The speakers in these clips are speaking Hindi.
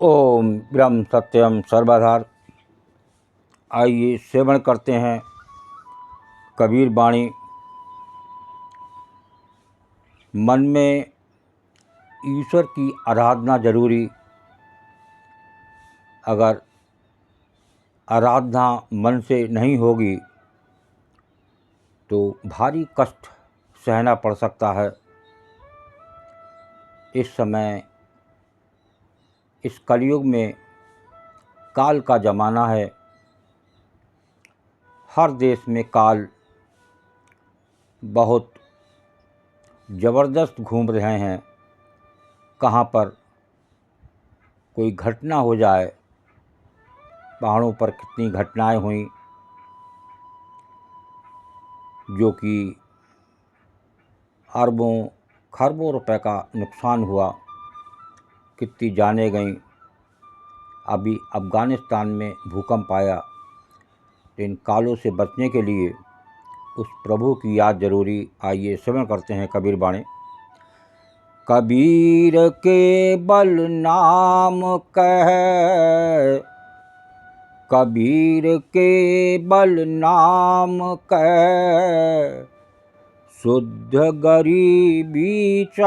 ओम ब्रह्म सत्यम सर्वधार। आइए सेवन करते हैं कबीर वाणी। मन में ईश्वर की आराधना जरूरी। अगर आराधना मन से नहीं होगी तो भारी कष्ट सहना पड़ सकता है। इस समय इस कलयुग में काल का ज़माना है। हर देश में काल बहुत ज़बरदस्त घूम रहे हैं। कहाँ पर कोई घटना हो जाए, पहाड़ों पर कितनी घटनाएं हुई जो कि अरबों खरबों रुपए का नुकसान हुआ, कितनी जानें गईं। अभी अफ़गानिस्तान में भूकंप आया। तो इन कालों से बचने के लिए उस प्रभु की याद जरूरी। आइए श्रवण करते हैं कबीर वाणी। कबीर के बल नाम कह, कबीर के बल नाम कह, शुद्ध गरीबी चाल।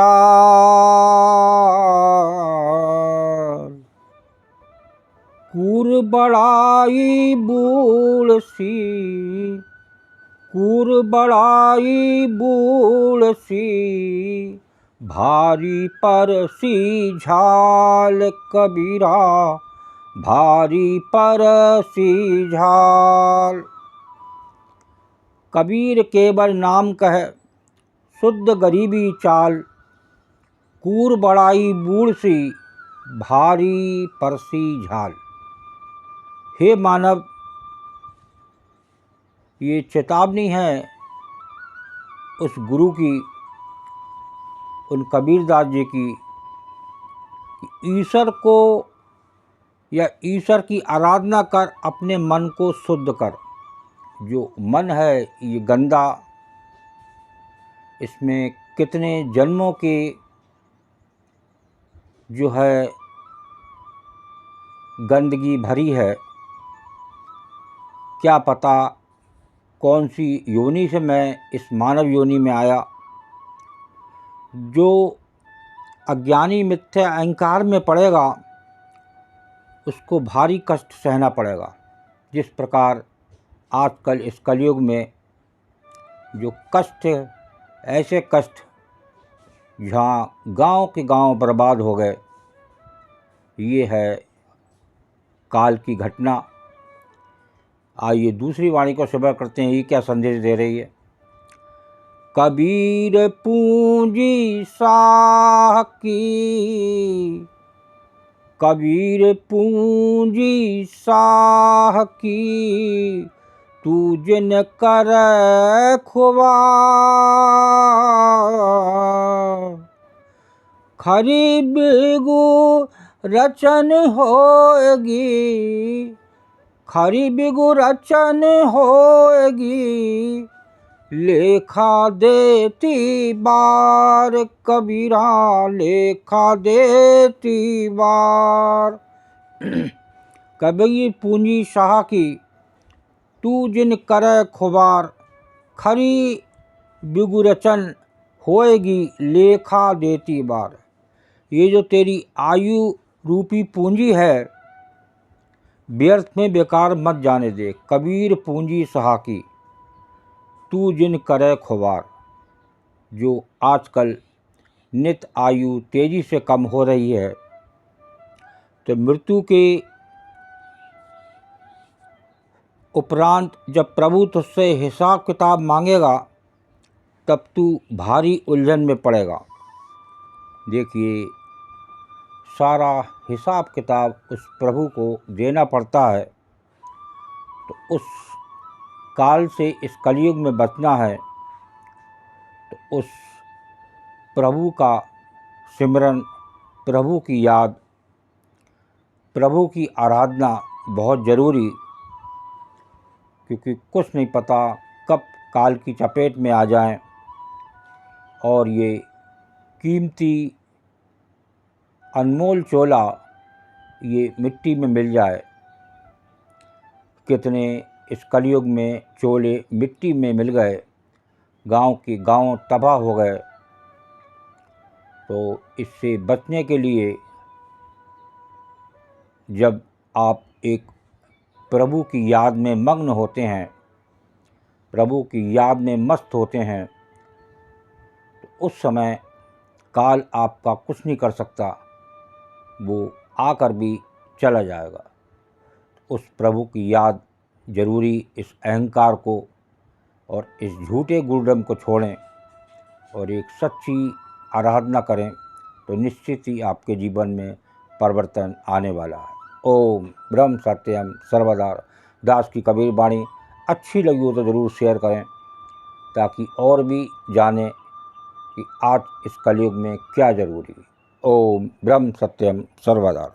कूर बड़ाई बूढ़ सी, कूर बड़ाई बूढ़ सी, भारी परसी झाल। कबीरा भारी परसी झाल। कबीर केवल नाम कह, शुद्ध गरीबी चाल। कूर बड़ाई बूढ़ सी, भारी परसी झाल। हे मानव, ये चेतावनी है उस गुरु की, उन कबीरदास जी की, कि ईश्वर को या ईश्वर की आराधना कर, अपने मन को शुद्ध कर। जो मन है ये गंदा, इसमें कितने जन्मों के जो है गंदगी भरी है। क्या पता कौन सी योनि से मैं इस मानव योनि में आया। जो अज्ञानी मिथ्या अहंकार में पड़ेगा उसको भारी कष्ट सहना पड़ेगा। जिस प्रकार आजकल इस कलयुग में जो कष्ट, ऐसे कष्ट जहाँ गांव के गांव बर्बाद हो गए, ये है काल की घटना। आइए दूसरी वाणी को श्रवण करते हैं। ये क्या संदेश दे रही है। कबीर पूंजी साह की, कबीर पूंजी साह की, तू जिन कर खुआ। खरी बिगु रचन होगी, खरी बिगु रचन होगी, लेखा देती बार। कबीरा लेखा देती बार। कबीर पूंजी शाह की, तू जिन करे खुबार। खरी बिगु रचन होएगी, लेखा देती बार। ये जो तेरी आयु रूपी पूंजी है, व्यर्थ में बेकार मत जाने दे। कबीर पूंजी सहा की, तू जिन करे खुबार। जो आजकल नित आयु तेजी से कम हो रही है, तो मृत्यु के उपरांत जब प्रभु तुझसे हिसाब किताब मांगेगा, तब तू भारी उलझन में पड़ेगा। देखिए, सारा हिसाब किताब उस प्रभु को देना पड़ता है। तो उस काल से इस कलयुग में बचना है तो उस प्रभु का सिमरन, प्रभु की याद, प्रभु की आराधना बहुत ज़रूरी। क्योंकि कुछ नहीं पता कब काल की चपेट में आ जाएं और ये कीमती अनमोल चोला ये मिट्टी में मिल जाए, कितने इस कलयुग में चोले मिट्टी में मिल गए, गांव के गांव तबाह हो गए। तो इससे बचने के लिए जब आप एक प्रभु की याद में मग्न होते हैं, प्रभु की याद में मस्त होते हैं, तो उस समय काल आपका कुछ नहीं कर सकता, वो आकर भी चला जाएगा। उस प्रभु की याद जरूरी, इस अहंकार को और इस झूठे गुरुडम को छोड़ें और एक सच्ची आराधना करें, तो निश्चित ही आपके जीवन में परिवर्तन आने वाला है। ओम ब्रह्म सत्यम सर्वदा। दास की कबीर वाणी अच्छी लगी हो तो ज़रूर शेयर करें, ताकि और भी जाने कि आज इस कलयुग में क्या ज़रूरी है। ओम ब्रह्म सत्यम सर्वदा।